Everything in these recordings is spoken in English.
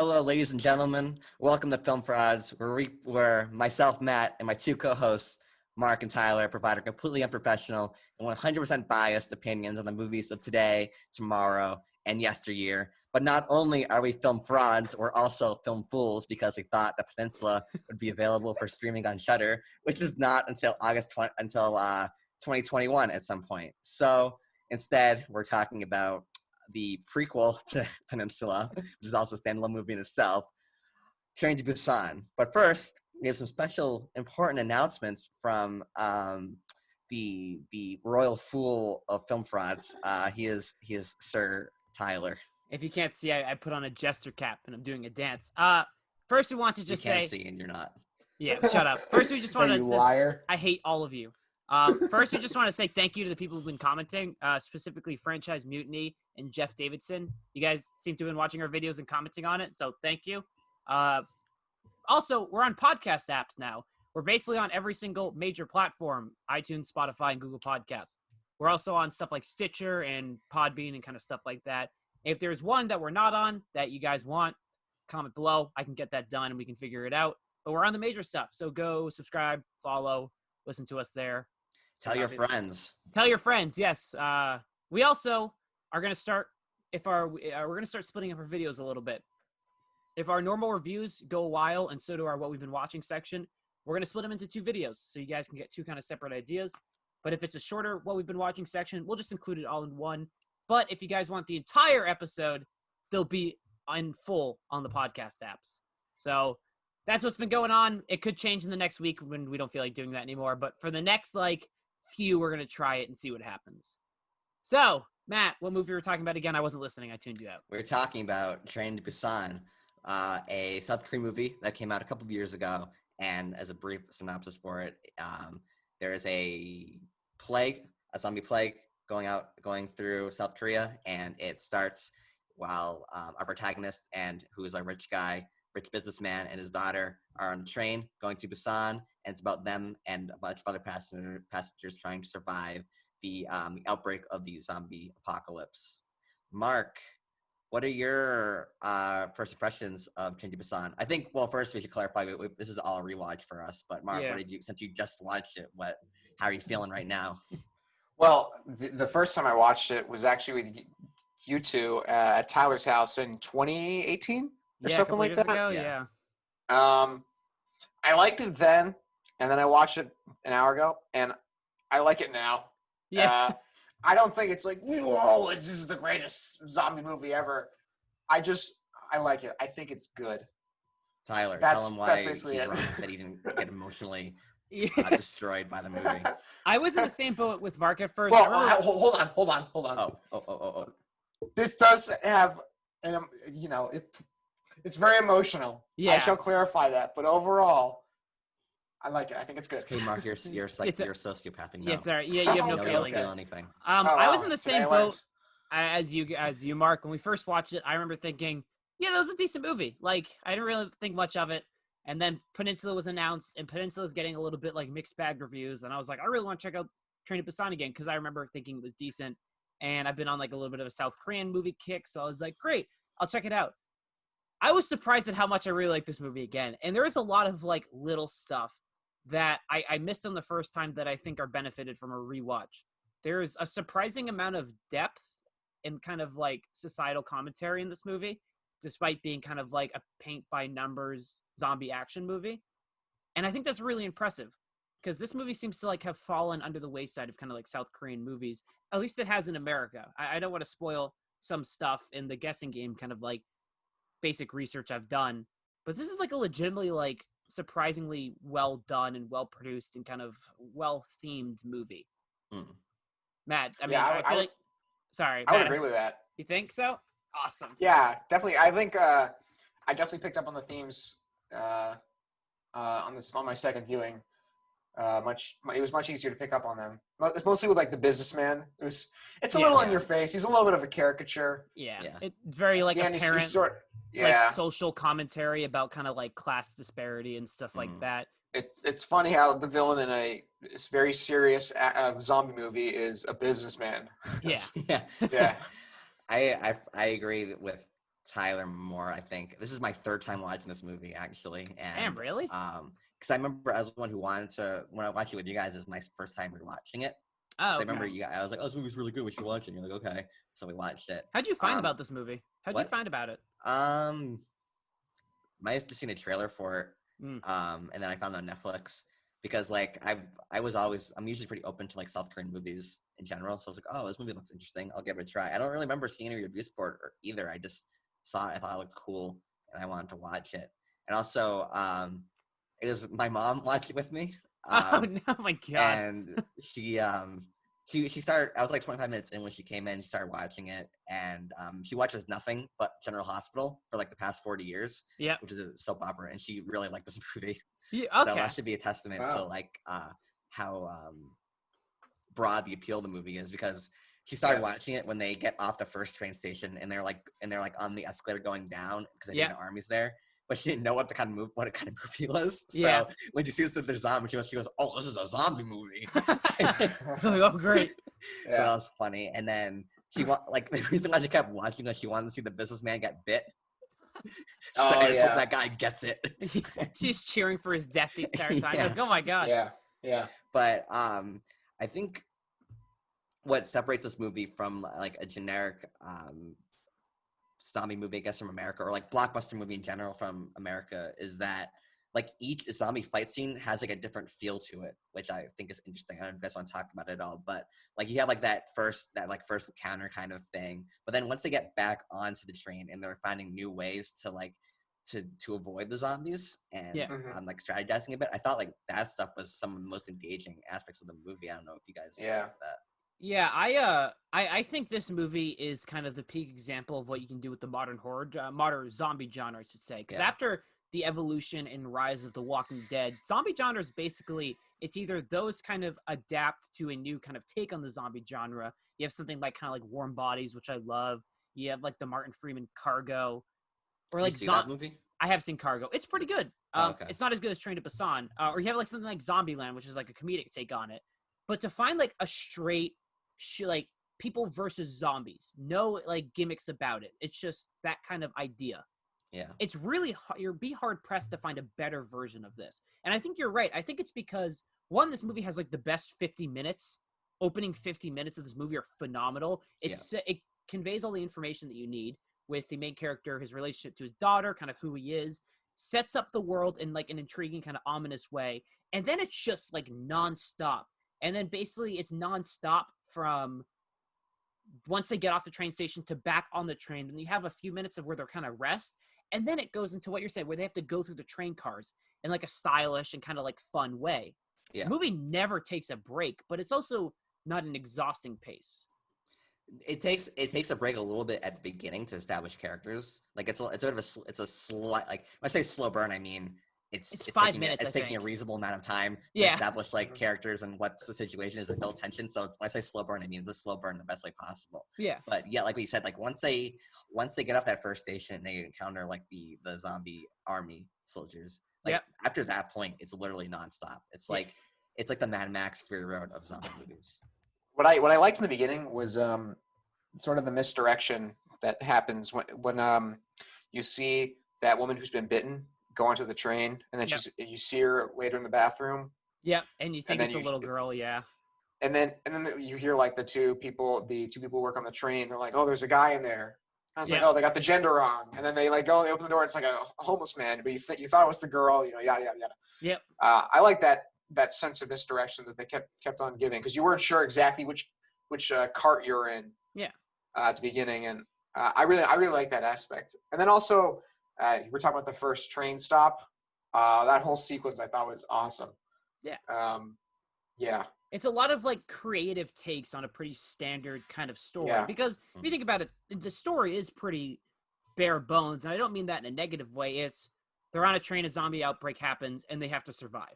Hello, ladies and gentlemen. Welcome to Film Frauds, where myself, Matt, and my two co-hosts, Mark and Tyler, provide our completely unprofessional and 100% biased opinions on the movies of today, tomorrow, and yesteryear. But not only are we film frauds, we're also film fools because we thought the Peninsula would be available for streaming on Shudder, which is not until 2021 at some point. So instead, we're talking about the prequel to Peninsula, which is also a standalone movie in itself, Train to Busan. But first, we have some special important announcements from the royal fool of film frauds. He is Sir Tyler. If you can't see, I put on a jester cap and I'm doing a dance. First we want to just you can't say, see and you're not. Yeah, shut up. First we just want to. Liar. I hate all of you. First, we just want to say thank you to the people who've been commenting, specifically Franchise Mutiny and Jeff Davidson. You guys seem to have been watching our videos and commenting on it, so thank you. Also, we're on podcast apps now. We're basically on every single major platform, iTunes, Spotify, and Google Podcasts. We're also on stuff like Stitcher and Podbean and kind of stuff like that. If there's one that we're not on that you guys want, comment below. I can get that done and we can figure it out. But we're on the major stuff, so go subscribe, follow, listen to us there. Tell your friends. Tell your friends. Yes. We also are going to start we're going to start splitting up our videos a little bit. If our normal reviews go a while, and so do our what we've been watching section, we're going to split them into two videos so you guys can get two kind of separate ideas. But if it's a shorter what we've been watching section, we'll just include it all in one. But if you guys want the entire episode, they'll be in full on the podcast apps. So that's what's been going on. It could change in the next week when we don't feel like doing that anymore. But for the next few, we're going to try it and see what happens. So, Matt, what movie were we talking about again? I wasn't listening. I tuned you out. We were talking about Train to Busan, a South Korean movie that came out a couple of years ago. And as a brief synopsis for it, there is a zombie plague going through South Korea. And it starts while our protagonist, who is a rich businessman, and his daughter are on a train going to Busan, and it's about them and a bunch of other passengers trying to survive the outbreak of the zombie apocalypse. Mark, what are your first impressions of Train to Busan? I think, well, first we should clarify, this is all a rewatch for us, but Mark, What did you, since you just watched it, how are you feeling right now? Well, the first time I watched it was actually with you two at Tyler's house in 2018 or something like that. Ago, yeah. I liked it then, and then I watched it an hour ago, and I like it now. Yeah. I don't think it's like, whoa, this is the greatest zombie movie ever. I like it. I think it's good. Tyler, tell him why he's wrong that he didn't get emotionally destroyed by the movie. I was in the same boat with Mark at first. Well, hold on. Oh. This does have, it's very emotional. Yeah. I shall clarify that. But overall, I like it. I think it's good. Okay, Mark, you're a sociopath. Yeah, it's all right. Yeah, you have no feeling. You don't feel anything. I was in the same boat as you, Mark. When we first watched it, I remember thinking, yeah, that was a decent movie. I didn't really think much of it. And then Peninsula was announced, and Peninsula is getting a little bit mixed bag reviews. And I was like, I really want to check out Train to Busan again because I remember thinking it was decent. And I've been on a little bit of a South Korean movie kick, so I was like, great, I'll check it out. I was surprised at how much I really like this movie again. And there is a lot of little stuff that I missed on the first time that I think are benefited from a rewatch. There's a surprising amount of depth and kind of societal commentary in this movie, despite being kind of a paint by numbers zombie action movie. And I think that's really impressive because this movie seems to have fallen under the wayside of kind of South Korean movies. At least it has in America. I don't want to spoil some stuff in the guessing game kind of basic research I've done, but this is a legitimately surprisingly well done and well produced and kind of well themed movie. Matt, sorry, I would agree with that. You think so? Awesome. Yeah, definitely. I think I definitely picked up on the themes on my second viewing. It was much easier to pick up on them. It's mostly with the businessman. It's a little in your face. He's a little bit of a caricature. Yeah. It's very apparent. Social commentary about kind of class disparity and stuff like that. It's funny how the villain in this very serious zombie movie is a businessman. Yeah. Yeah. I agree with Tyler more. I think this is my third time watching this movie actually, and Damn, really? because I remember I was the one who wanted to when I watched it with you guys. Is my first time rewatching it. Oh, So I okay. remember I was like, "Oh, this movie's really good. We should watch it." And you're like, "Okay." So we watched it. How'd you find about this movie? How'd you what? find about it? I used to seen a trailer for it, and then I found it on Netflix because like I'm usually pretty open to like South Korean movies in general. So I was like, oh, this movie looks interesting. I'll give it a try. I don't really remember seeing any reviews for it either. I just saw it. I thought it looked cool, and I wanted to watch it. And also, it was my mom watched it with me. Oh no, my God! And she started. I was like 25 minutes in when she came in. She started watching it, and she watches nothing but General Hospital for like the past 40 years. Yeah, which is a soap opera, and she really liked this movie. yeah, So okay. that should be a testament to like how broad the appeal of the movie is, because she started watching it when they get off the first train station and they're like on the escalator going down because I think the army's there. But she didn't know what kind of movie was. So when she sees that there's zombies, she goes, "Oh, this is a zombie movie." Oh, great! So that was funny. And then the reason why she kept watching was she wanted to see the businessman get bit. I just hope that guy gets it. She's cheering for his death the entire time. Like, oh my God. Yeah. But I think what separates this movie from like a generic zombie movie, I guess, from America, or like blockbuster movie in general from America, is that like each zombie fight scene has like a different feel to it, which I think is interesting. I don't know if you guys want to talk about it at all, but like you have like that first encounter kind of thing, but then once they get back onto the train and they're finding new ways to like to avoid the zombies and like strategizing a bit, I thought like that stuff was some of the most engaging aspects of the movie. I don't know if you guys agree with that. Yeah, I think this movie is kind of the peak example of what you can do with the modern zombie genre, I should say. Because after the evolution and rise of The Walking Dead, zombie genre is basically, it's either those kind of adapt to a new kind of take on the zombie genre. You have something like kind of like Warm Bodies, which I love. You have like the Martin Freeman Cargo, or like see that movie? I have seen Cargo. It's pretty good. Okay. It's not as good as Train to Busan. Or you have like something like Zombieland, which is like a comedic take on it. But to find like a straight like people versus zombies, no like gimmicks about it, it's just that kind of idea. It's really you'd be hard pressed to find a better version of this. And I think you're right. I think it's because one, this movie has like the best 50 minutes. Opening 50 minutes of this movie are phenomenal. It conveys all the information that you need with the main character, his relationship to his daughter, kind of who he is, sets up the world in like an intriguing kind of ominous way, and then it's just like nonstop. And then basically it's nonstop from once they get off the train station to back on the train. Then you have a few minutes of where they're kind of rest. And then it goes into what you're saying, where they have to go through the train cars in like a stylish and kind of like fun way. The movie never takes a break, but it's also not an exhausting pace. It takes a break a little bit at the beginning to establish characters. Like it's a bit of a slight, like when I say slow burn, I mean it's 5 minutes. It's taking a reasonable amount of time to establish like characters and what the situation is and build tension. So when I say slow burn, I mean it's a slow burn in the best way possible. But like we said, like once they get off that first station and they encounter like the zombie army soldiers, like after that point, it's literally nonstop. It's like the Mad Max Fury Road of zombie movies. What I liked in the beginning was sort of the misdirection that happens when you see that woman who's been bitten go onto the train, and then you see her later in the bathroom. And you think it's a little girl, And then you hear like the two people work on the train. They're like, "Oh, there's a guy in there." I was like, "Oh, they got the gender wrong." And then they like go, they open the door. It's like a homeless man, but you thought it was the girl, yada yada yada. I like that sense of misdirection that they kept on giving, because you weren't sure exactly which cart you're in. At the beginning, and I really like that aspect. And then also, we're talking about the first train stop. That whole sequence I thought was awesome. It's a lot of like creative takes on a pretty standard kind of story. Because if you think about it, the story is pretty bare bones, and I don't mean that in a negative way. It's they're on a train, a zombie outbreak happens, and they have to survive.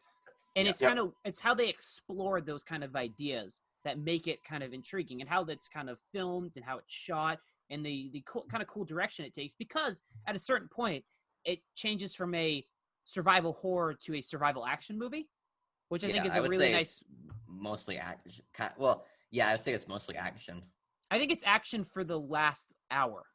And it's how they explore those kind of ideas that make it kind of intriguing, and how that's kind of filmed and how it's shot, and the kind of cool direction it takes, because at a certain point it changes from a survival horror to a survival action movie, which I think is a really nice. Mostly action. Well, yeah, I'd say it's mostly action. I think it's action for the last hour.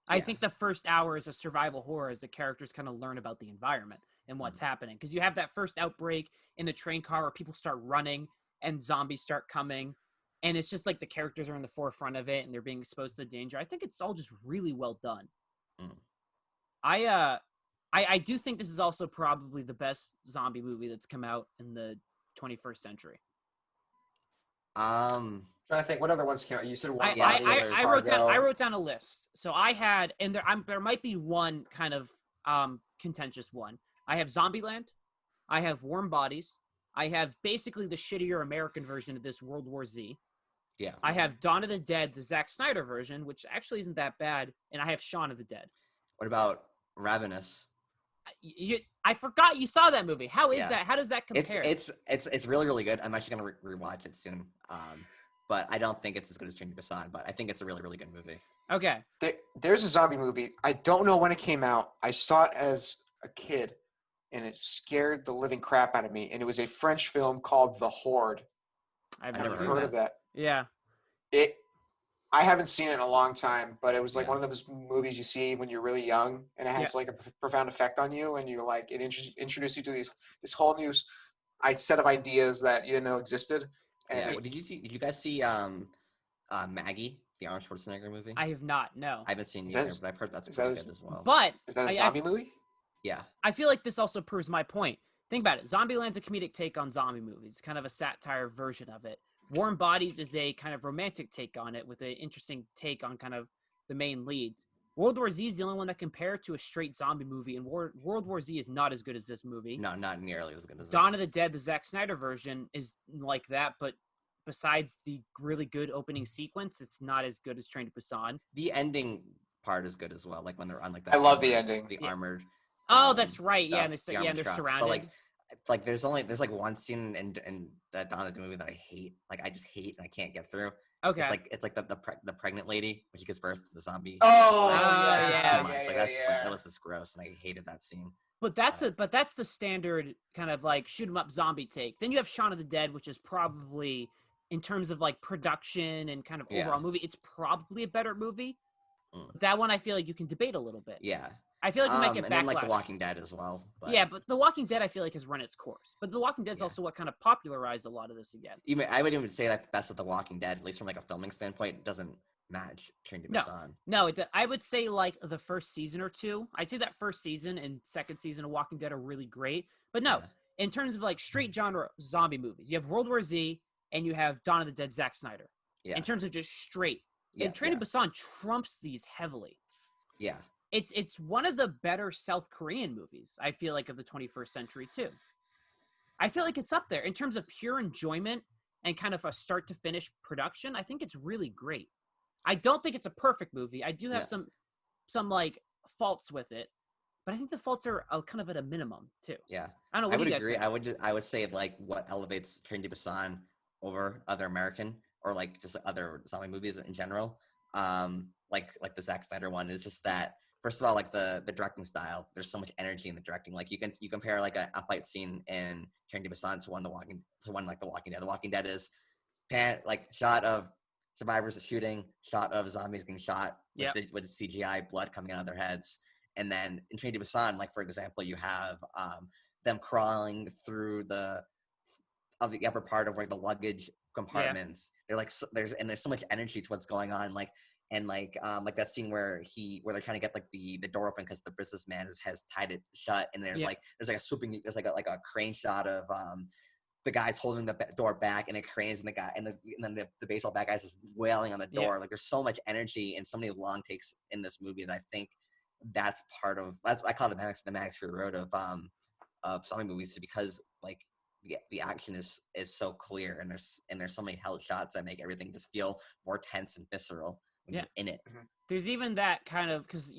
I think the first hour is a survival horror as the characters kind of learn about the environment and what's happening. Because you have that first outbreak in the train car where people start running and zombies start coming. And it's just like the characters are in the forefront of it and they're being exposed to the danger. I think it's all just really well done. Mm. I do think this is also probably the best zombie movie that's come out in the 21st century. Trying to think what other ones came out. You said one. I wrote down a list. So I had, and there might be one kind of contentious one. I have Zombieland. I have Warm Bodies. I have basically the shittier American version of this, World War Z. Yeah. I have Dawn of the Dead, the Zack Snyder version, which actually isn't that bad, and I have Shaun of the Dead. What about Ravenous? I forgot you saw that movie. How is that? How does that compare? It's really, really good. I'm actually gonna rewatch it soon. But I don't think it's as good as Train to Busan. But I think it's a really, really good movie. Okay. There's a zombie movie. I don't know when it came out. I saw it as a kid, and it scared the living crap out of me. And it was a French film called The Horde. I've never never heard of that. Yeah. I haven't seen it in a long time, but it was like Yeah. one of those movies you see when you're really young, and it has like a profound effect on you, and you're like it introduced you to this whole new set of ideas that you didn't know existed. And Did you guys see Maggie, the Arnold Schwarzenegger movie? I have not. No. I haven't seen it either, but I've heard that's pretty good as well. But is that a zombie movie? Yeah. I feel like this also proves my point. Think about it. Zombieland's a comedic take on zombie movies, kind of a satire version of it. Warm Bodies is a kind of romantic take on it with an interesting take on kind of the main leads. World War Z is the only one that compared to a straight zombie movie, and World War Z is not as good as this movie. No, not nearly as good as Dawn of the Dead, the Zack Snyder version, is like that, but besides the really good opening sequence, it's not as good as Train to Busan. The ending part is good as well, like when they're on like that. I love the ending. The armored. Oh, that's right. Stuff, Yeah, and they're surrounded. But like there's like one scene in that Dawn of the movie that I hate. Like I just hate and I can't get through. Okay. It's like the pregnant lady when she gives birth to the zombie. Oh, that was just gross, and I hated that scene. But that's the standard kind of like shoot 'em up zombie take. Then you have Shaun of the Dead, which is probably in terms of like production and kind of overall movie, it's probably a better movie. That one I feel like you can debate a little bit. Yeah. I feel like you might get backlash. And then like The Walking Dead as well. But yeah, but The Walking Dead I feel like has run its course. But The Walking Dead's also what kind of popularized a lot of this again. I would even say that the best of The Walking Dead, at least from like a filming standpoint, doesn't match Train to Busan. No, I would say like the first season or two. I'd say that first season and second season of Walking Dead are really great. But no, in terms of like straight genre zombie movies, you have World War Z and you have Dawn of the Dead, Zack Snyder. Yeah. In terms of just straight. And Train to Busan trumps these heavily. Yeah. It's one of the better South Korean movies, I feel like, of the 21st century, too. I feel like it's up there. In terms of pure enjoyment and kind of a start-to-finish production, I think it's really great. I don't think it's a perfect movie. I do have some like, faults with it. But I think the faults are kind of at a minimum, too. Yeah. I don't know. I would agree. I would say, like, what elevates Train to Busan over other American or, like, just other zombie movies in general, like the Zack Snyder one, is just that, first of all, like the directing style, there's so much energy in the directing. Like you compare like a fight scene in Train to Busan to one like The Walking Dead. The Walking Dead is shot of survivors shooting, shot of zombies getting shot with CGI blood coming out of their heads. And then in Train to Busan, like for example, you have them crawling through the upper part of like the luggage compartments. They're like there's so much energy to what's going on. Like that scene where they're trying to get like the door open because the businessman has tied it shut, and there's like a crane shot of the guys holding the door back, and it cranes, and then the baseball bat guy's just wailing on the door. Yeah. Like there's so much energy and so many long takes in this movie that I think that's I call it the Max Fury Road of zombie movies, because like the action is so clear, and there's so many held shots that make everything just feel more tense and visceral when you're in it. Mm-hmm. There's even that kind of because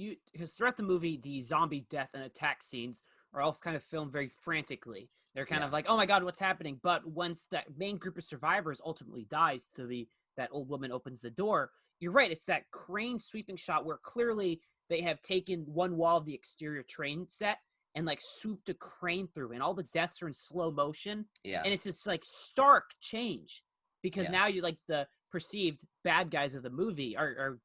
throughout the movie the zombie death and attack scenes are all kind of filmed very frantically. They're kind of like, oh my god, what's happening? But once that main group of survivors ultimately dies to that old woman opens the door, you're right, it's that crane sweeping shot where clearly they have taken one wall of the exterior train set and like swooped a crane through, and all the deaths are in slow motion. Yeah. And it's this like stark change because now you like the perceived bad guys of the movie are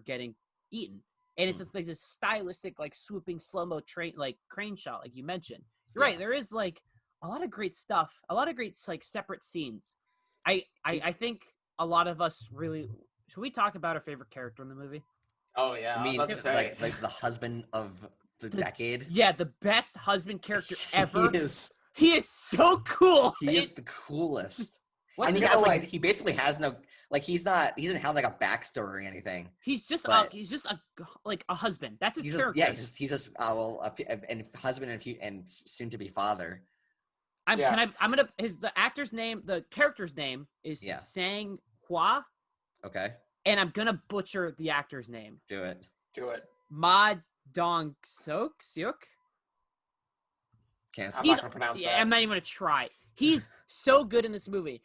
getting eaten. and it's just like this stylistic, like swooping slow-mo train, like crane shot, like you mentioned. You're Yeah. right. There is like a lot of great stuff, a lot of great like separate scenes. I think a lot of us really. Should we talk about our favorite character in the movie? Oh yeah, I mean, was about to say. like the husband of the decade. Yeah, the best husband character He ever. is. He is so cool. He is the coolest. What's And he his- has like- he basically has no he doesn't have like a backstory or anything. He's just But- a husband. That's his He's character. just he's just and husband and soon to be father. Yeah. The actor's name, the character's name is Yeah. Sang Hua, Okay, and I'm gonna butcher the actor's name. do it. Do it. Ma Dong Seok. Can't I'm see. not gonna pronounce Yeah, that. I'm not even gonna try. He's so good in this movie.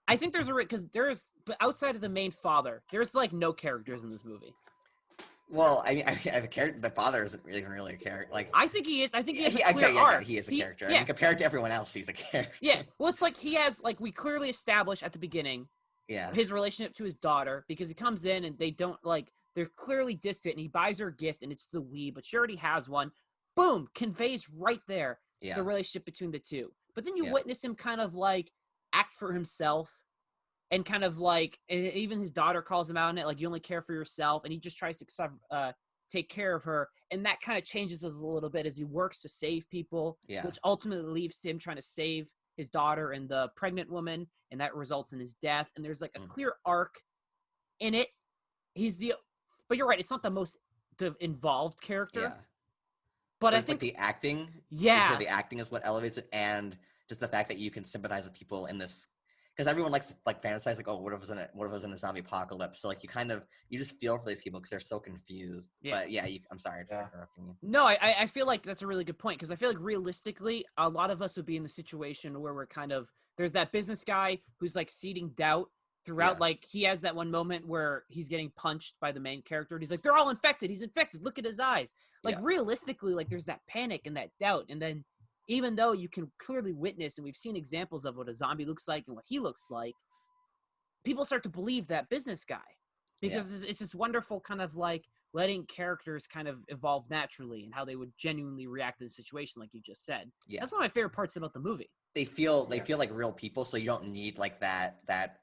I think but outside of the main father, there's like no characters in this movie. Well, I mean, the father isn't even really a character. Like, I think he is. I think he has a okay, clear yeah, arc. he is a character. I Yeah, mean, compared to everyone else, he's a character. yeah. Well, it's like he has we clearly established at the beginning Yeah. his relationship to his daughter, because he comes in and they don't they're clearly distant, and he buys her a gift and it's the Wii, but she already has one. Boom, conveys right there Yeah. the relationship between the two. But then you Yeah. witness him kind of act for himself, and kind of even his daughter calls him out on it, like, you only care for yourself, and he just tries to take care of her, and that kind of changes us a little bit as he works to save people, Yeah. which ultimately leads to him trying to save his daughter and the pregnant woman, and that results in his death. And there's a clear arc in it. But you're right, it's not the most involved character. Yeah. But I it's think like the acting. Yeah. The acting is what elevates it, and just the fact that you can sympathize with people in this, because everyone likes to fantasize what if it was in a zombie apocalypse. So you just feel for these people because they're so confused. Yeah. But yeah, I'm sorry for interrupting you. No, I feel like that's a really good point, because I feel like realistically, a lot of us would be in the situation where we're there's that business guy who's seeding doubt throughout. Yeah. He has that one moment where he's getting punched by the main character, and he's like, they're all infected. He's infected. Look at his eyes. Yeah. Realistically, there's that panic and that doubt. And then even though you can clearly witness, and we've seen examples of what a zombie looks like and what he looks like, people start to believe that business guy, because it's this wonderful kind of letting characters kind of evolve naturally and how they would genuinely react to the situation, like you just said. Yeah. That's one of my favorite parts about the movie. They feel like real people, so you don't need that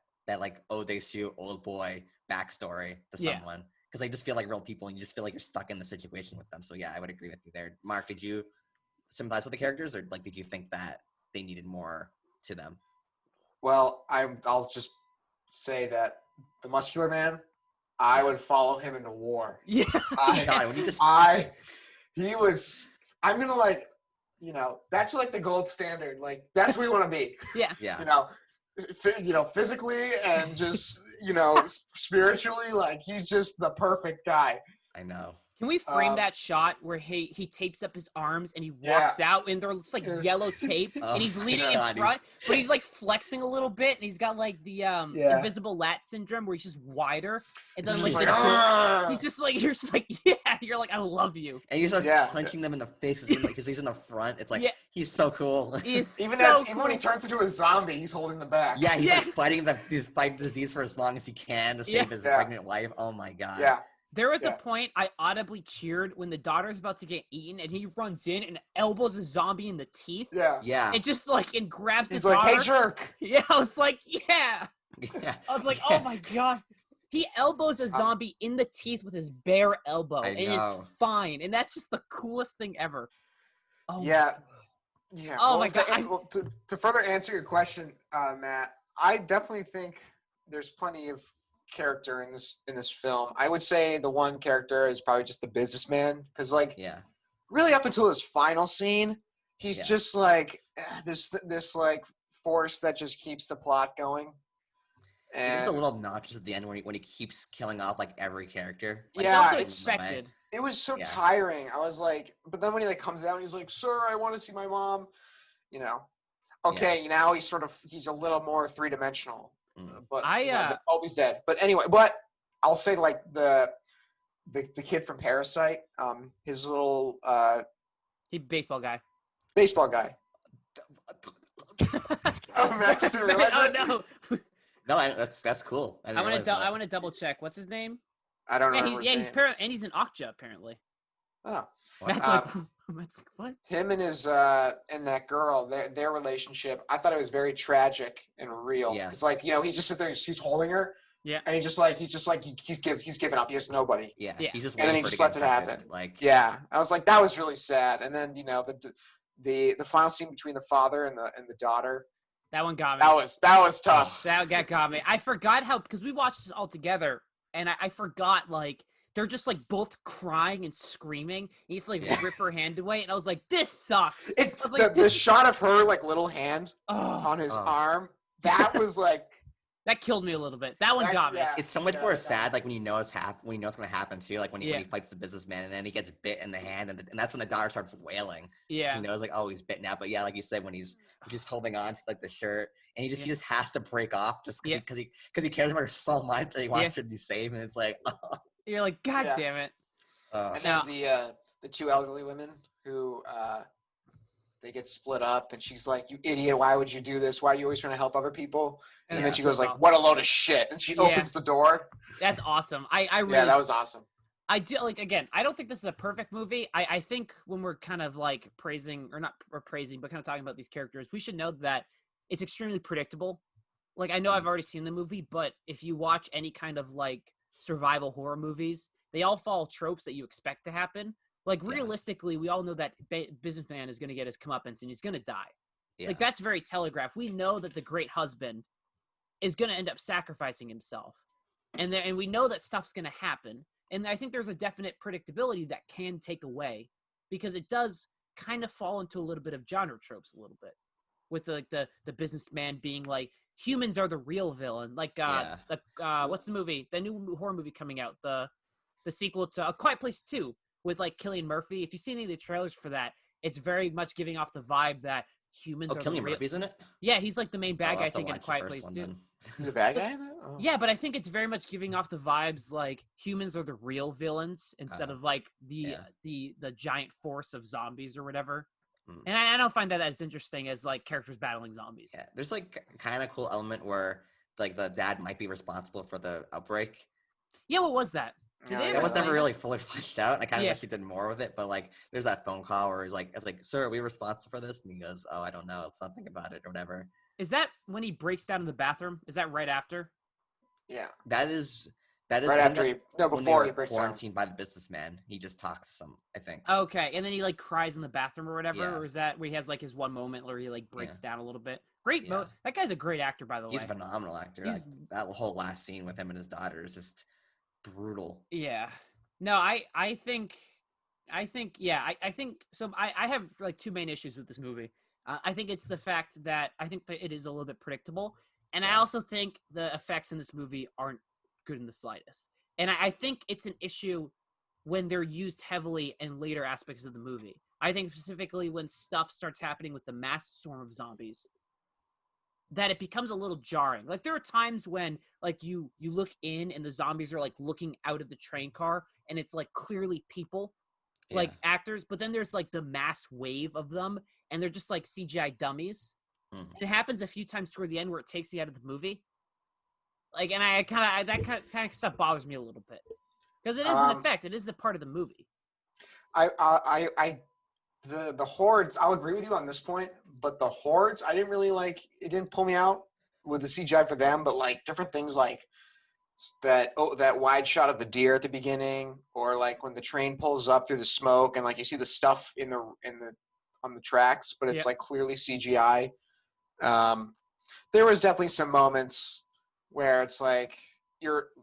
they sue old boy backstory to Yeah. someone, because they just feel like real people, and you just feel like you're stuck in the situation with them. So yeah, I would agree with you there. Mark, did you sympathize with the characters, or did you think that they needed more to them? Well, I'll just say that the muscular man, I would follow him into war. Yeah. God, when you just I'm gonna that's the gold standard. That's where we want to be. Yeah. yeah. Physically and just spiritually, he's just the perfect guy. I know. Can we frame that shot where he tapes up his arms and he Yeah. walks out, and there's yellow tape, Oh and he's my leaning God, in front, but he's flexing a a bit, and he's got the Yeah. invisible lat syndrome, where he's just wider, and then He's the just door, he's just you're just yeah, you're I love you. And he's just Yeah. punching them in the faces because he's in the front. It's Yeah. he's so cool. He is Even so when he cool. turns into a zombie, he's holding the back. Yeah, he's Yeah. fighting the disease for as long as he can to save his Yeah. pregnant wife. Oh my God. Yeah. There was Yeah. a point I audibly cheered when the daughter's about to get eaten, and he runs in and elbows a zombie in the teeth. Yeah. Yeah. It just and grabs He's the like, daughter. hey, jerk. Yeah, I was yeah. Yeah. I was oh my God. He elbows a zombie in the teeth with his bare elbow, I and it's know. fine. And that's just the coolest thing ever. Oh my Yeah. God. Yeah. Oh my God, To further answer your question, Matt, I definitely think there's plenty of character in this film. I would say the one character is probably just the businessman, because Yeah. really up until his final scene, he's Yeah. just this force that just keeps the plot going. And It's a little obnoxious at the end when he keeps killing off every character. But Yeah, it's also expected. it was so Yeah. tiring. I was but then when he comes out and he's like, "Sir, I want to see my mom," okay, now he's a little more three-dimensional. Mm. But I, always dead. But anyway, I'll say the kid from Parasite, his little He baseball guy. baseball guy. Oh, Max didn't realize Oh it? no. No, that's cool. I want to double check. What's his name? I don't Yeah, remember his name. and he's in Okja apparently. Oh, Matt's Matt's like, what? him and his and that girl, their relationship. I thought it was very tragic and real. Yes. It's like he's just sitting there, he's holding her, Yeah. and he's given up. He has nobody. Yeah. Yeah. He's just And then waiting he for it just to lets get it infected. happen. Like, Yeah, I was like, that was really sad. And then the final scene between the father and the daughter. That one got me. That was tough. That got me. I forgot how, because we watched this all together, and I forgot, like, they're just, like, both crying and screaming. He's, like, rip her hand away, and I was like, this sucks. I was like, the shot of her, like, little hand on his Oh. arm, that was, like... That killed me a little bit. That one got me. Yeah, it's so much more sad, like when you know it's when you know it's gonna happen too. Like when he fights the businessman and then he gets bit in the hand, and that's when the daughter starts wailing. Yeah, she knows like, oh, he's bitten out. But yeah, like you said, when he's just holding on to like the shirt, and he just has to break off just because he cares about her so much that he wants her to be safe, and it's like, oh. You're like, God damn it. And then the two elderly women who they get split up, and she's like, "You idiot! Why would you do this? Why are you always trying to help other people?" And then she goes like, "What a load of shit!" And she opens the door. That's awesome. I really, that was awesome. I do, like, again, I don't think this is a perfect movie. I think when we're kind of like praising, or not praising, but kind of talking about these characters, we should know that it's extremely predictable. Like, I know I've already seen the movie, but if you watch any kind of like survival horror movies, they all follow tropes that you expect to happen. Like, realistically, we all know that businessman is going to get his comeuppance and he's going to die. Yeah. Like, that's very telegraphed. We know that the great husband is going to end up sacrificing himself. And we know that stuff's going to happen. And I think there's a definite predictability that can take away, because it does kind of fall into a little bit of genre tropes a little bit. With the businessman being like, humans are the real villain. Like, what's the movie? The new horror movie coming out. The sequel to A Quiet Place 2. With like Cillian Murphy. If you've seen any of the trailers for that, it's very much giving off the vibe that humans are Cillian Murphy's in it? Yeah, he's like the main bad guy, I think, in A Quiet Place 2. He's a bad guy in that? Oh. Yeah, but I think it's very much giving off the vibes like humans are the real villains instead of like the giant force of zombies or whatever. And I don't find that as interesting as like characters battling zombies. Yeah, there's like kind of cool element where like the dad might be responsible for the outbreak. Yeah, what was that? That was never really fully fleshed out. I kind of wish he did more with it, but like, there's that phone call where he's like, "I was like, sir, are we responsible for this?" And he goes, "Oh, I don't know. It's something about it or whatever." Is that when he breaks down in the bathroom? Is that right after? Yeah, that is right after before he breaks quarantined by the businessman. He just talks some, I think. Okay, and then he like cries in the bathroom or whatever, or is that where he has like his one moment where he like breaks down a little bit? Great, that guy's a great actor, by the way. He's a phenomenal actor. Like, that whole last scene with him and his daughter is just brutal. Yeah. No, I think so. I have like two main issues with this movie. I think it's the fact that I think that it is a little bit predictable, and I also think the effects in this movie aren't good in the slightest. And I think it's an issue when they're used heavily in later aspects of the movie. I think specifically when stuff starts happening with the mass swarm of zombies, that it becomes a little jarring. Like, there are times when like you look in and the zombies are like looking out of the train car and it's like clearly people, like actors, but then there's like the mass wave of them and they're just like CGI dummies. It happens a few times toward the end where it takes you out of the movie. Like, and that kind of stuff bothers me a little bit, because it is an effect. It is a part of the movie. The hordes, I'll agree with you on this point, but the hordes, I didn't really like. It didn't pull me out with the CGI for them, but like different things like that wide shot of the deer at the beginning, or like when the train pulls up through the smoke and like you see the stuff on the tracks, but it's like clearly CGI. There was definitely some moments where it's like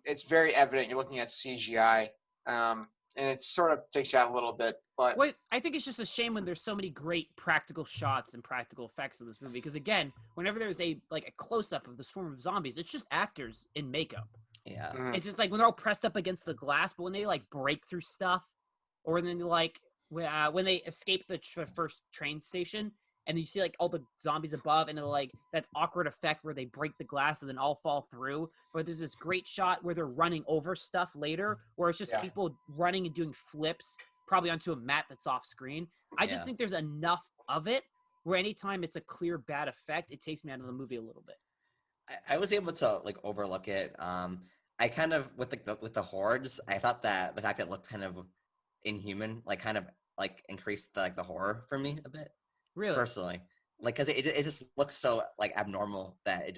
it's very evident you're looking at CGI, and it sort of takes you out a little bit. But I think it's just a shame when there's so many great practical shots and practical effects in this movie, because again, whenever there's a close-up of the swarm of zombies, it's just actors in makeup. Yeah. It's just like when they're all pressed up against the glass, but when they like break through stuff, or then like when they escape the first train station and you see like all the zombies above, and then like that awkward effect where they break the glass and then all fall through. But there's this great shot where they're running over stuff later, where it's just people running and doing flips, probably onto a mat that's off screen. I just think there's enough of it where anytime it's a clear bad effect, it takes me out of the movie a little bit. I was able to like overlook it. I kind of with the hordes, I thought that the fact that it looked kind of inhuman, like kind of like increased the horror for me a bit. Really? Personally, like because it just looks so like abnormal that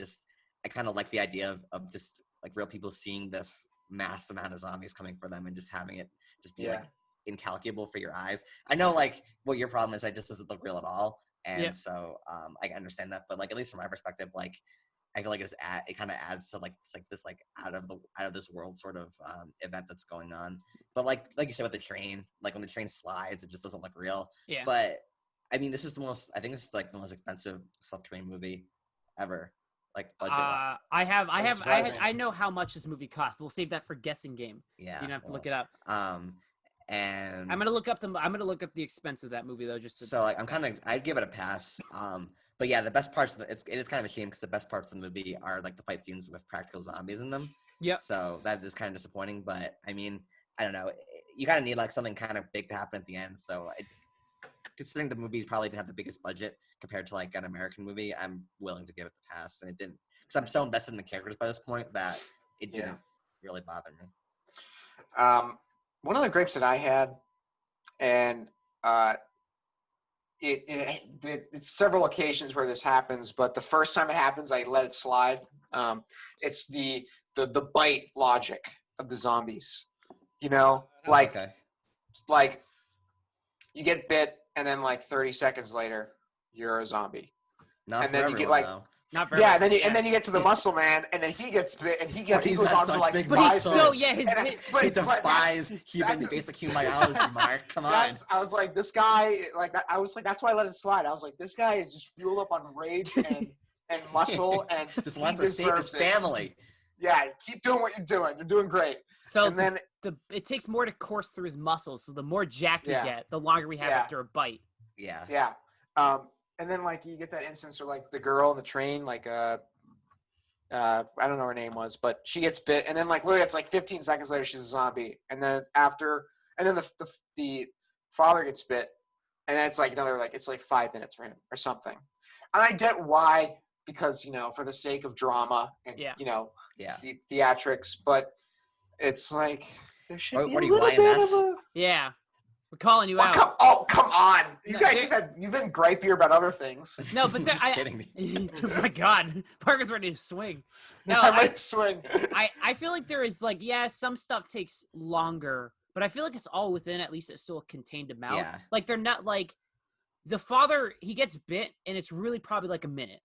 I kind of like the idea of just like real people seeing this mass amount of zombies coming for them and just having it just be like incalculable for your eyes. I know like what your problem is, it just doesn't look real at all, and so I understand that, but like at least from my perspective, like I feel like it kind of adds to like this like out of this world sort of event that's going on. But like you said with the train, like when the train slides, it just doesn't look real. Yeah. But I mean, I think this is like the most expensive self-train movie ever. Like budget wise. I know how much this movie cost. We'll save that for guessing game. Yeah. So you don't have to look it up. And I'm gonna look up the expense of that movie though. So like I'd give it a pass. But yeah, the best parts it is kind of a shame because the best parts of the movie are like the fight scenes with practical zombies in them. Yeah. So that is kind of disappointing. But I mean, I don't know. You kind of need like something kind of big to happen at the end. So considering the movies probably didn't have the biggest budget compared to like an American movie, I'm willing to give it the pass. And it didn't, because I'm so invested in the characters by this point that it didn't really bother me. One of the grapes that I had, and it's several occasions where this happens, but the first time it happens, I let it slide. It's the bite logic of the zombies. You know, like you get bit, and then like 30 seconds later, you're a zombie. Not and for then everyone, you get like, though. Not for and then you get to the muscle man, and then he gets bit, and he goes on to like. But he's so he defies basic human biology. Mark, come on. I was like, this guy, like, I was like, that's why I let it slide. I was like, this guy is just fueled up on rage and muscle, and just wants to save his family. Yeah, keep doing what you're doing. You're doing great. So and then it takes more to course through his muscles. So the more jacked we get, the longer we have after a bite. Yeah. Yeah. And then like you get that instance where like the girl on the train, like I don't know what her name was, but she gets bit, and then like literally it's like 15 seconds later she's a zombie, and then the father gets bit, and then it's like another like it's like 5 minutes for him or something. And I get why, because for the sake of drama and theatrics, but it's like there should be a little bit of a We're calling you out. Come on! You guys you've been gripier about other things. No, but just kidding. Oh my God, Parker's ready to swing. No, I'm ready to swing. I feel like there is some stuff takes longer, but I feel like it's all within at least it's still a contained amount. Yeah. Like they're not like the father, he gets bit and it's really probably like a minute.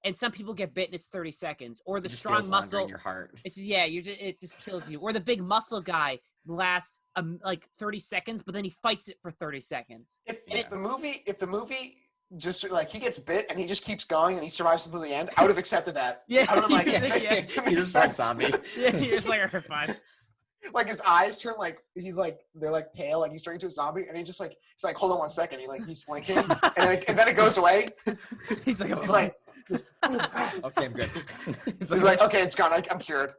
And some people get bit and it's 30 seconds. Or the strong muscle in your heart. It just kills you. Or the big muscle guy lasts like 30 seconds, but then he fights it for 30 seconds. If the movie just like he gets bit and he just keeps going and he survives until the end, I would have accepted that. Yeah. I would have He's just like zombie. Yeah, you're just like, alright, fine. Like his eyes turn like they're like pale, like he's turning into a zombie, and he's like hold on 1 second, he's blinking, and then it goes away. He's like, okay, I'm good. He's like, okay, it's gone. I'm cured.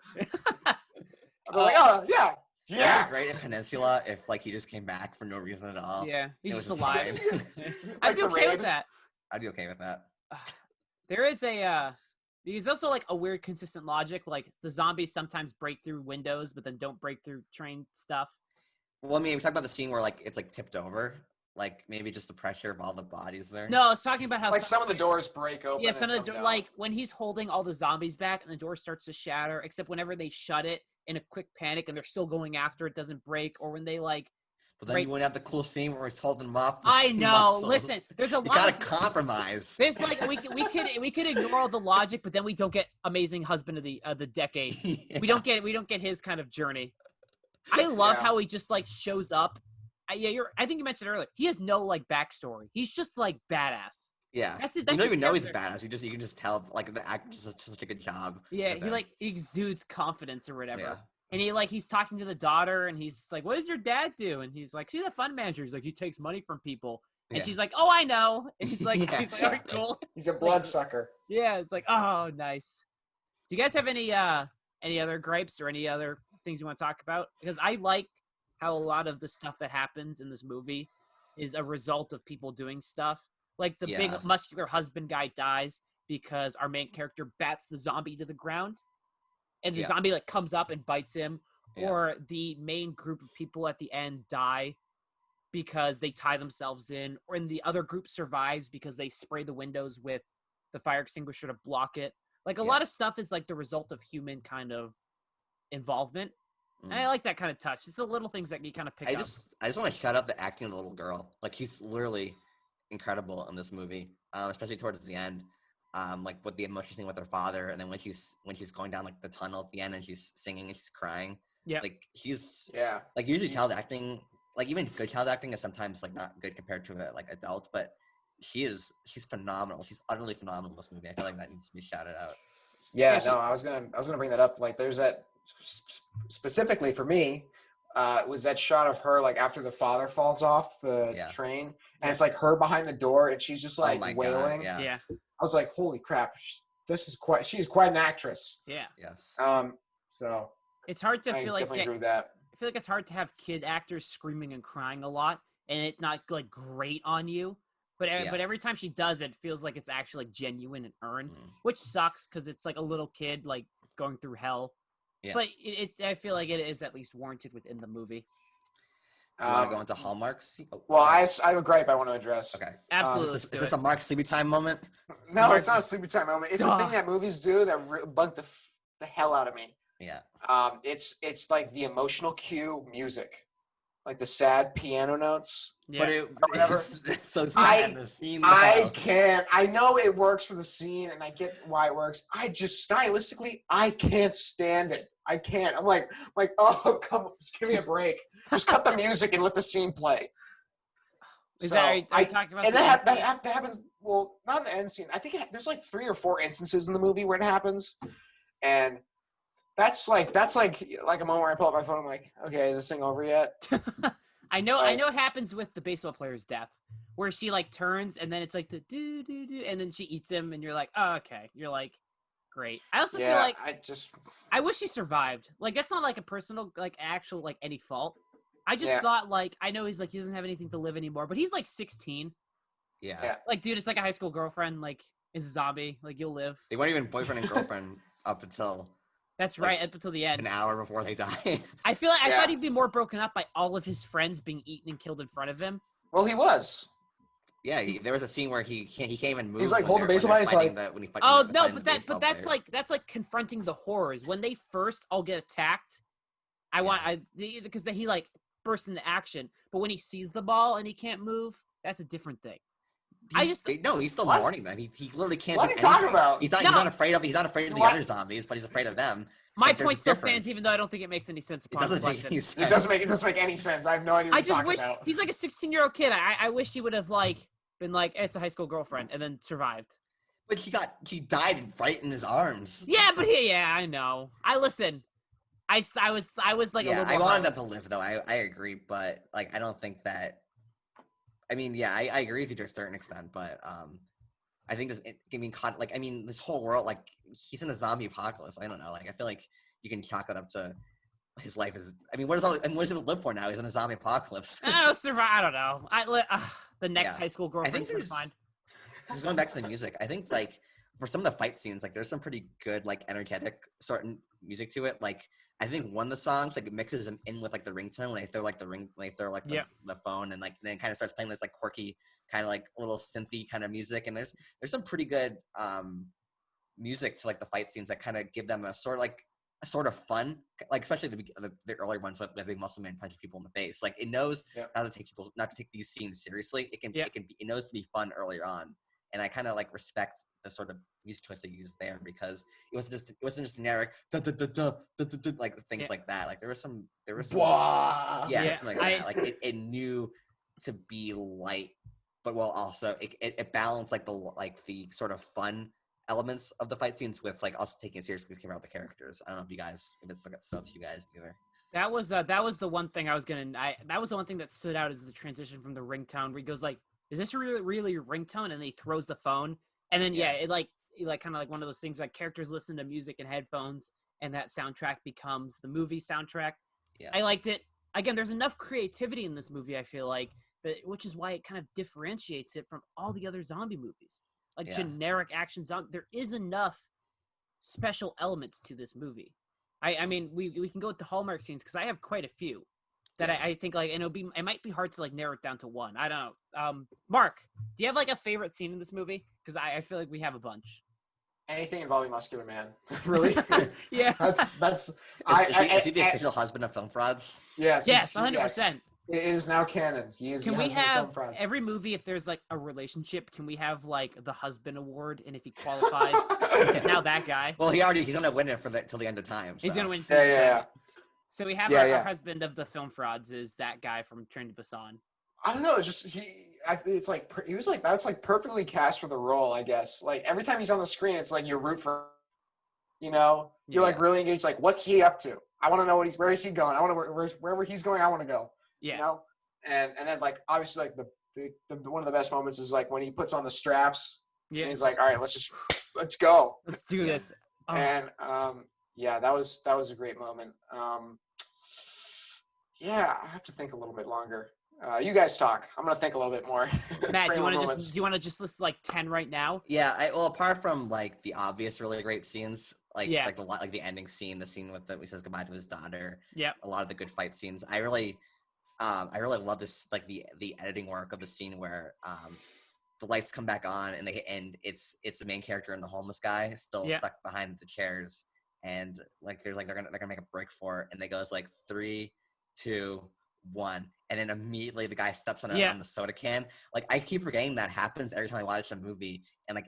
I'm like, oh yeah. Yeah. It'd be great in Peninsula if like he just came back for no reason at all. Yeah, he's just alive. I'd be okay with that. I'd be okay with that. There's also like a weird consistent logic. Like the zombies sometimes break through windows, but then don't break through train stuff. Well, I mean, we talked about the scene where like it's like tipped over. Like maybe just the pressure of all the bodies there. No, I was talking about how like some of the doors break open. Yeah, some of the like when he's holding all the zombies back and the door starts to shatter, except whenever they shut it in a quick panic and they're still going after it doesn't break, or when they like. But then you wouldn't have the cool scene where he's holding them off. I know. Listen, there's a lot. You gotta compromise. There's like we could ignore all the logic, but then we don't get amazing husband of the decade. Yeah. We don't get his kind of journey. I love how he just like shows up. I think you mentioned earlier. He has no like backstory. He's just like badass. Yeah, that's you don't even know he's badass. You can just tell like the actor does such a good job. Yeah, he like exudes confidence or whatever. Yeah. And he's talking to the daughter, and he's like, "What does your dad do?" And he's like, "He's a fund manager." He's like, "He takes money from people." And she's like, "Oh, I know." And he's like, "All right, cool." He's a bloodsucker. Yeah, it's like, oh, nice. Do you guys have any other gripes or any other things you want to talk about? Because I like how a lot of the stuff that happens in this movie is a result of people doing stuff. Like the big muscular husband guy dies because our main character bats the zombie to the ground. and the Yeah. zombie like comes up and bites him, Yeah. or the main group of people at the end die because they tie themselves in, or in the other group survives because they spray the windows with the fire extinguisher to block it. Like a Yeah. lot of stuff is like the result of human kind of involvement. And I like that kind of touch. It's the little things that you kind of pick I up. just want to shout out the acting of the little girl. Like he's literally incredible in this movie, especially towards the end. Like with the emotional scene with her father, and then when she's going down like the tunnel at the end and she's singing and she's crying. Yeah. Like she's Yeah. like usually child acting, like even good child acting is sometimes like not good compared to like adults, but she's phenomenal. She's utterly phenomenal in this movie. I feel like that needs to be shouted out. Yeah, no, I was gonna bring that up. Like, there's that specifically for me, was that shot of her like after the father falls off the train, and it's like her behind the door, and she's just like wailing. God, yeah. I was like, holy crap, she's quite an actress. Yeah. Yes. So it's hard to I feel like definitely agree with that. I feel like it's hard to have kid actors screaming and crying a lot, and it not like great on you. But every time she does it, feels like it's actually like genuine and earned, which sucks because it's like a little kid like going through hell. Yeah. But I feel like it is at least warranted within the movie. Do you want to go into hallmarks? Well, I have a gripe I want to address. Okay. Absolutely. Is this a Mark sleepy time moment? No, it's not a sleepy time moment. It's a thing that movies do that bug the hell out of me. Yeah. It's like the emotional cue music, like the sad piano notes. Yeah. But it's so sad. The scene. I can't. I know it works for the scene, and I get why it works. I just stylistically, I can't stand it. I can't. I'm like, oh, come on, just give me a break. Just cut the music and let the scene play. Are you talking about? And that happens. Well, not in the end scene. I think there's like 3 or 4 instances in the movie where it happens, and that's like a moment where I pull up my phone. I'm like, okay, is this thing over yet? I know it happens with the baseball player's death, where she like turns and then it's like the do do do, and then she eats him, and you're like, oh, okay. You're like, great. I also feel like I wish he survived. Like that's not like a personal, like actual, like any fault. I just thought like I know he's like he doesn't have anything to live anymore, but he's like 16. Yeah. Like, dude, it's like a high school girlfriend. Like, is a zombie. Like, you'll live. They weren't even boyfriend and girlfriend up until. That's right, up until the end. An hour before they die. I feel like I thought he'd be more broken up by all of his friends being eaten and killed in front of him. Well, he was. Yeah, there was a scene where he can't even move. He's like holding the baseball bat. He's like, that's like confronting the horrors when they first all get attacked. Because he like bursts into action, but when he sees the ball and he can't move, that's a different thing. He's still mourning them. He literally can't. What are you talking about? He's not afraid of the other zombies, but he's afraid of them. My point still stands, even though I don't think it makes any sense. It doesn't make any sense. I have no idea what you're talking about. He's like a 16-year-old kid. I wish he would have like been like, it's a high school girlfriend, and then survived. But he died right in his arms. Yeah, but I know. I was like, I wanted them to live though. I agree, but like I don't think that. I mean, I agree with you to a certain extent, but I think this whole world, like he's in a zombie apocalypse. I don't know. Like I feel like you can chalk that up to his life is. I mean, what does he live for now? He's in a zombie apocalypse. I don't know. Survive. I don't know. The next high school girlfriend is fine. Just going back to the music, I think like for some of the fight scenes, like there's some pretty good like energetic sort of music to it. Like I think one of the songs like it mixes them in with like the ringtone when they throw like the phone and like then it kind of starts playing this like quirky kind of like little synthy kind of music, and there's some pretty good music to like the fight scenes that kind of give them a sort of fun, like especially the earlier ones with the big muscle man punching people in the face. Like it knows not to take these scenes seriously. It knows to be fun earlier on, and I kind of like respect the sort of music choice they used there because it wasn't just generic like things like that. Like there was some something like that. Like it knew to be light, but while also it balanced like the sort of fun elements of the fight scenes with like also taking it seriously because care about the characters. I don't know if it's stuff to you guys either. That was the one thing that was the one thing that stood out is the transition from the ringtone where he goes like, is this really a ringtone? And then he throws the phone. And then, it like kind of like one of those things like characters listen to music in headphones and that soundtrack becomes the movie soundtrack. Yeah. I liked it. Again, there's enough creativity in this movie, I feel like, which is why it kind of differentiates it from all the other zombie movies. Like generic action zombie. There is enough special elements to this movie. I mean, we can go with the Hallmark scenes because I have quite a few that I think like, and it might be hard to like narrow it down to one. I don't know. Mark, do you have like a favorite scene in this movie? Because I feel like we have a bunch. Anything involving Muscular Man, really. Yeah. That's. Is he the official husband of film frauds? Yes. Yes, 100%. It is now canon. He is. Can the we husband of film have frauds. every movie, if there's like a relationship, can we have like the husband award, and if he qualifies, now that guy. Well, he's gonna win it till the end of time. So. He's gonna win. Yeah. So we have our husband of the film frauds is that guy from Train to Busan. I don't know. It's just it's like he was like that's like perfectly cast for the role. I guess like every time he's on the screen, it's like you root for, you're like really engaged. Like, what's he up to? I want to know where is he going? I want to wherever he's going. I want to go. Yeah. And then like obviously like the one of the best moments is like when he puts on the straps. Yeah. And he's like, all right, let's go. Let's do this. Oh. And that was a great moment. I have to think a little bit longer. You guys talk. I'm gonna think a little bit more. Matt, do you want to just list like 10 right now? Yeah. Apart from like the obvious really great scenes, like the ending scene, the scene with he says goodbye to his daughter. Yeah. A lot of the good fight scenes. I really love this, like the editing work of the scene where the lights come back on and it's the main character and the homeless guy still stuck behind the chairs, and like they're gonna make a break for it, and they goes like 3, 2, 1, and then immediately the guy steps on the soda can. Like I keep forgetting that happens every time I watch a movie, and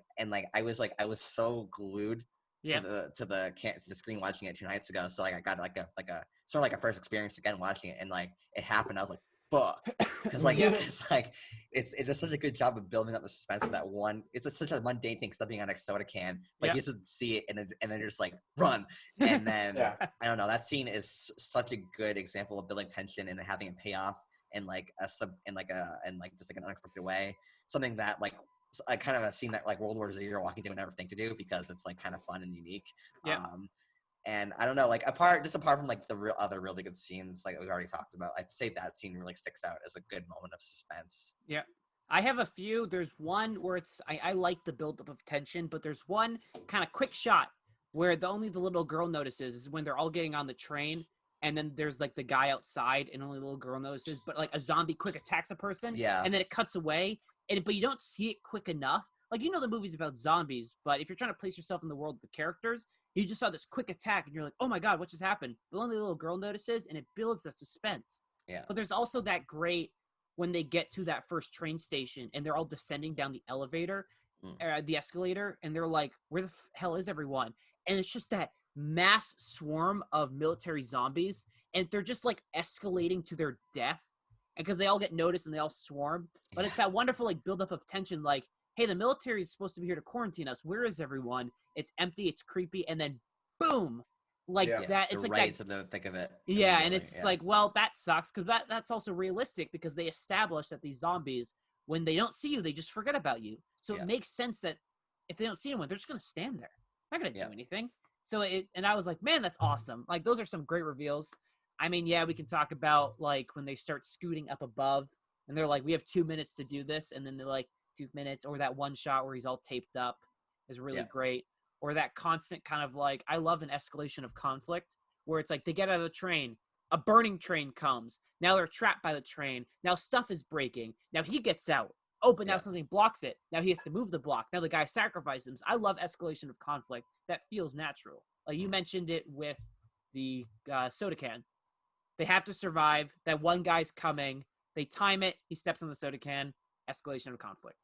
I was so glued to the screen watching it 2 nights ago. So like I got like a sort of like a first experience again watching it, and like it happened. I was like, fuck, because like it does such a good job of building up the suspense for that one. It's such a mundane thing, stepping on a soda can. Like you just see it, and then you're just like run, and then I don't know. That scene is such a good example of building tension and having a payoff in like just like an unexpected way. Something that like I kind of a scene that like World War Z or Walking Dead would never think to do, because it's like kind of fun and unique. Yeah. And I don't know, like apart from like the other really good scenes like we already talked about, I'd say that scene really sticks out as a good moment of suspense. Yeah. I have a few. There's one where I like the buildup of tension, but there's one kind of quick shot where only the little girl notices is when they're all getting on the train, and then there's like the guy outside and only the little girl notices, but like a zombie quick attacks a person, and then it cuts away, but you don't see it quick enough. Like, the movie's about zombies, but if you're trying to place yourself in the world of the characters, you just saw this quick attack, and you're like, oh my God, what just happened? But only the little girl notices, and it builds the suspense. Yeah. But there's also that great, when they get to that first train station, and they're all descending down the elevator, the escalator, and they're like, where the hell is everyone? And it's just that mass swarm of military zombies, and they're just like escalating to their death, and because they all get noticed and they all swarm. But it's that wonderful like buildup of tension, like, hey, the military is supposed to be here to quarantine us. Where is everyone? It's empty. It's creepy. And then, boom, that. It's like right to the thick of it. Yeah, and it's like, well, that sucks, because that's also realistic, because they establish that these zombies, when they don't see you, they just forget about you. So it makes sense that if they don't see anyone, they're just gonna stand there. They're not gonna do anything. So and I was like, man, that's awesome. Like, those are some great reveals. I mean, we can talk about like when they start scooting up above, and they're like, we have 2 minutes to do this, and then they're like, 2 minutes, or that one shot where he's all taped up is really great, or that constant kind of like, I love an escalation of conflict where it's like they get out of the train, a burning train comes, now they're trapped by the train, now stuff is breaking, now he gets out, but now something blocks it, now he has to move the block, now the guy sacrifices him. I love escalation of conflict that feels natural. Like you mentioned it with the soda can. They have to survive, that one guy's coming, they time it, he steps on the soda can, escalation of conflict.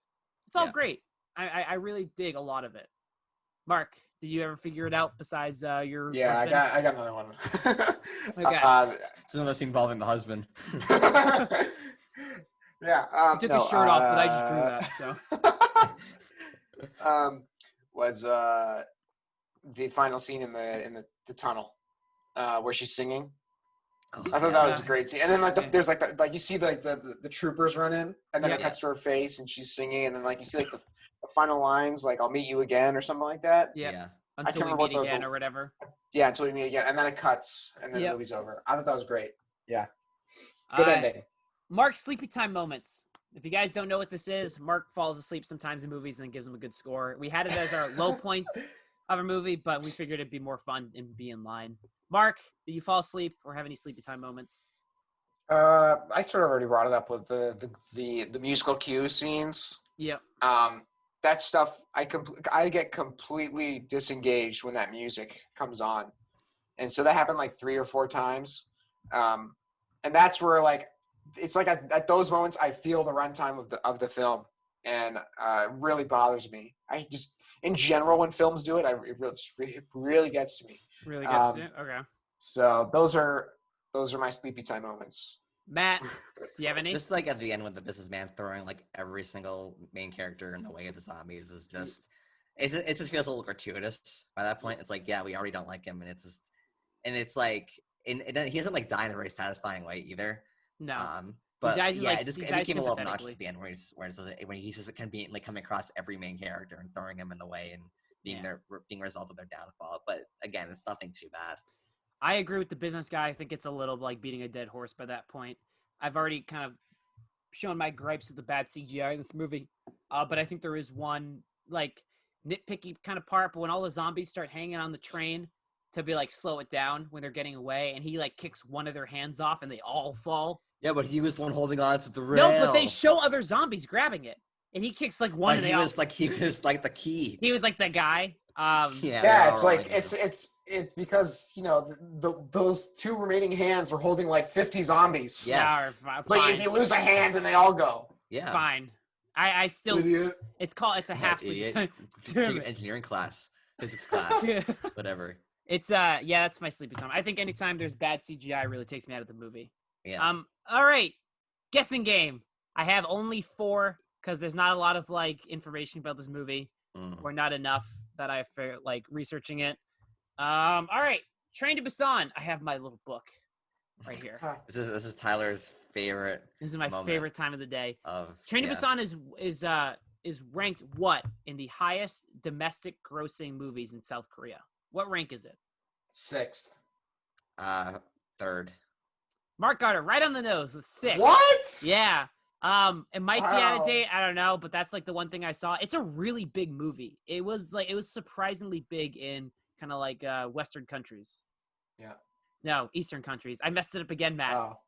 It's all great. I really dig a lot of it. Mark, did you ever figure it out besides your husband? I got another one. Okay. It's another scene involving the husband. He took his shirt off, but I just drew that. So was the final scene in the tunnel where she's singing. I thought that was a great scene, and then like there's like you see the troopers run in, and then it cuts to her face, and she's singing, and then like you see like the final lines, like "I'll meet you again" or something like that. Yeah. Until we meet again, or whatever. Yeah, until we meet again, and then it cuts, and then the movie's over. I thought that was great. Yeah. Good ending. Mark's sleepy time moments. If you guys don't know what this is, Mark falls asleep sometimes in movies and then gives them a good score. We had it as our low points of a movie, but we figured it'd be more fun and be in line. Mark, did you fall asleep or have any sleepy time moments? I sort of already brought it up with the musical cue scenes. Yep. That stuff I get completely disengaged when that music comes on, and so that happened like 3 or 4 times, and that's where like it's like at those moments I feel the runtime of the film, and it really bothers me. I just in general when films do it, it really gets to me. Really gets to you? Okay. So those are my sleepy time moments. Matt, do you have any? Just like at the end with the businessman throwing like every single main character in the way of the zombies is just it just feels a little gratuitous by that point. It's like, yeah, we already don't like him, and it's like he doesn't like die in a very satisfying way either. No. But dies yeah, like- it he became dies a little sympathetically. obnoxious at the end when he's just conveniently coming across every main character and throwing him in the way and being being a result of their downfall. But again, it's nothing too bad. I agree with the business guy. I think it's a little like beating a dead horse by that point. I've already kind of shown my gripes with the bad CGI in this movie, but I think there is one like nitpicky kind of part. But when all the zombies start hanging on the train to be like slow it down when they're getting away, and he like kicks one of their hands off and they all fall. Yeah, but he was the one holding on to the rail. No, but they show other zombies grabbing it, and he kicks like one. But he was like the key. He was like the guy. Yeah, it's like it's because those 2 remaining hands were holding like 50 zombies. Yes. Like if you lose a hand, then they all go. Yeah. Fine. I still. Idiot. It's a half sleep time. Take an engineering class, physics class, Yeah. whatever. It's yeah, that's my sleepy time. I think anytime there's bad CGI really takes me out of the movie. Yeah. All right. Guessing game. I have only 4 because there's not a lot of like information about this movie, or not enough that I feel like researching it. All right. Train to Busan. I have my little book right here. This is Tyler's favorite. This is my favorite time of the day. Train to yeah. Busan is ranked what in the highest domestic grossing movies in South Korea? What rank is it? 6th. 3rd. Mark got it right on the nose with 6. What? Yeah. It might be out of Wow. date. I don't know, but that's like the one thing I saw. It's a really big movie. It was surprisingly big in kind of like Western countries. Yeah. No, Eastern countries. I messed it up again, Matt. Oh.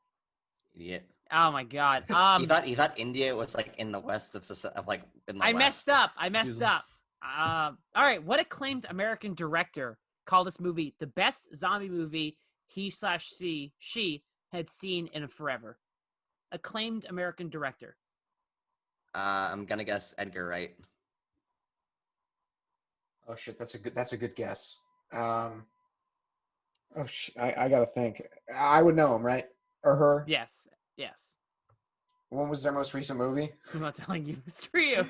Idiot. Oh my god. He thought India was like in the west of like in the I west. messed up. All right. What acclaimed American director called this movie the best zombie movie she had seen in forever? Acclaimed American director. I'm gonna guess Edgar Wright. Oh shit, that's a good guess. I gotta think. I would know him, right? Or her? Yes. When was their most recent movie? I'm not telling you. Screw you.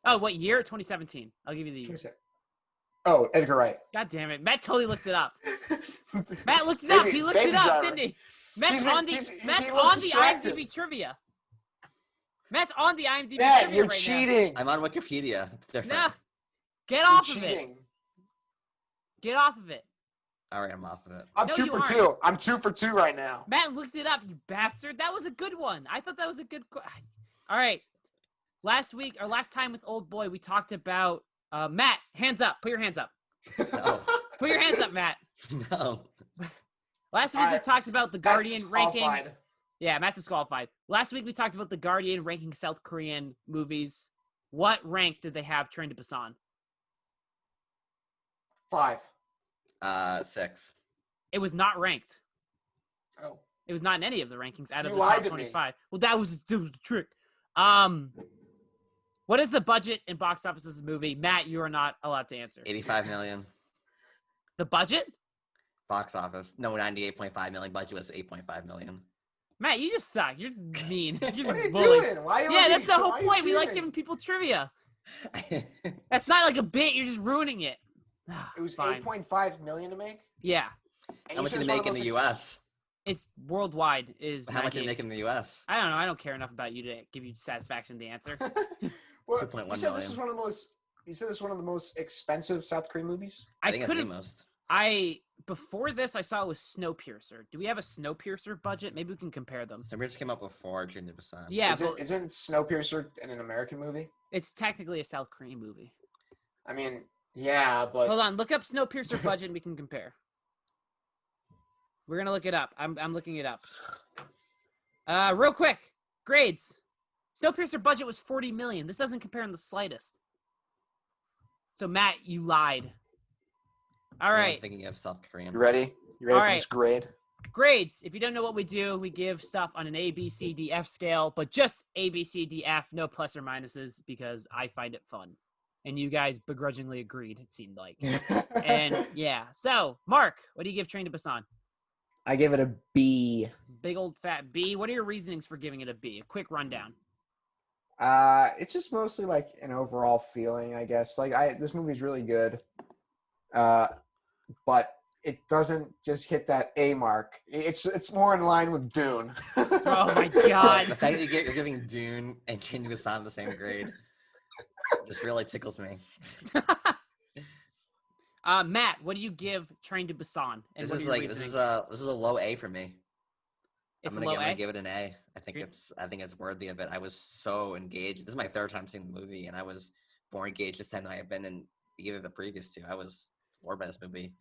Oh, what year? 2017. I'll give you the year. Oh, Edgar Wright. God damn it. Matt totally looked it up. Matt looked it up. He looked it up, didn't he? Matt's on the IMDb trivia. Matt's on the IMDb Matt, trivia you're right cheating. I'm on Wikipedia. It's different. Nah. Get You're off of it. cheating. Get off of it. All right, I'm off of it. I'm No, 2 you for aren't. 2. I'm 2 for 2 right now. Matt looked it up, you bastard. That was a good one. I thought that was a good. All right. Last time with Old Boy, we talked about Matt. Hands up. Put your hands up. No. Put your hands up, Matt. No. Last week we talked about the Guardian That's ranking. disqualified. Yeah, Matt's disqualified. Last week we talked about the Guardian ranking South Korean movies. What rank did they have Train to Busan? 5. 6. It was not ranked. Oh. It was not in any of the rankings out of You the top lied to me. 25. Well, that was the trick. What is the budget and box office of this movie? Matt, you are not allowed to answer. 85 million. The budget? Box office. No, 98.5 million. Budget was 8.5 million. Matt, you just suck. You're mean. You're just What are you bully. doing? Why are you Yeah, looking- that's the whole why are you point. We like cheating? giving people trivia. That's not like a bit. You're just ruining it. It was Fine. 8.5 million to make. Yeah. And How much said did it it's one make of in the the most U.S.? It's worldwide is How much did it 98. make in the U.S.? I don't know. I don't care enough about you to give you satisfaction in the answer. Well, 2.1 you said this million. is one of the most. You said this is one of the most expensive South Korean movies. I think it's could the have. most. Before this, I saw it was Snowpiercer. Do we have a Snowpiercer budget? Maybe we can compare them. Somebody came up before Train to Busan. Yeah, but Isn't Snowpiercer an American movie? it's technically a South Korean movie. I mean, Yeah, but Hold on, look up Snowpiercer budget and we can compare. We're gonna look it up. I'm looking it up. Real quick, grades. Snowpiercer budget was 40 million. This doesn't compare in the slightest. So Matt, you lied. All I'm right. thinking of South Korean. you ready? You ready All for right. this grade? Grades. If you don't know what we do, we give stuff on an A, B, C, D, F scale, but just A, B, C, D, F, no plus or minuses because I find it fun. And you guys begrudgingly agreed, it seemed like. And yeah. So, Mark, what do you give Train to Busan? I give it a B. Big old fat B. What are your reasonings for giving it a B? A quick rundown. It's just mostly like an overall feeling, I guess. Like this movie's really good. But it doesn't just hit that A mark. It's more in line with Dune. Oh my The god. fact that you're giving Dune and Train to Busan the same grade just really tickles me. Matt, what do you give Train to Busan? And This what are is your like this reasonings? is a low A for me. It's I'm low gonna A? give it an A. I think You're- it's worthy of it. I was so engaged. This is my third time seeing the movie, and I was more engaged this time than I have been in either of the previous two. I was floored by this movie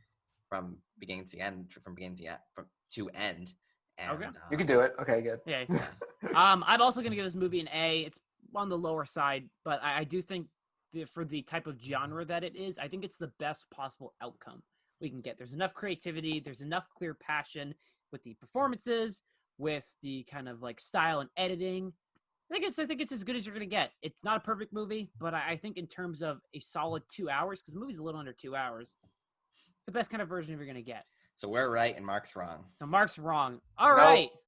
from beginning to end, from to end. And, Okay. You can do it. Okay, good. Yeah. I'm also gonna give this movie an A. It's on the lower side, but I do think for the type of genre that it is, I think it's the best possible outcome we can get. There's enough creativity, there's enough clear passion with the performances, with the kind of like style and editing. I think it's as good as you're gonna get. It's not a perfect movie, but I think in terms of a solid 2 hours, because the movie's a little under 2 hours, it's the best kind of version you're gonna get. So we're right and Mark's wrong. So Mark's wrong. All No. right.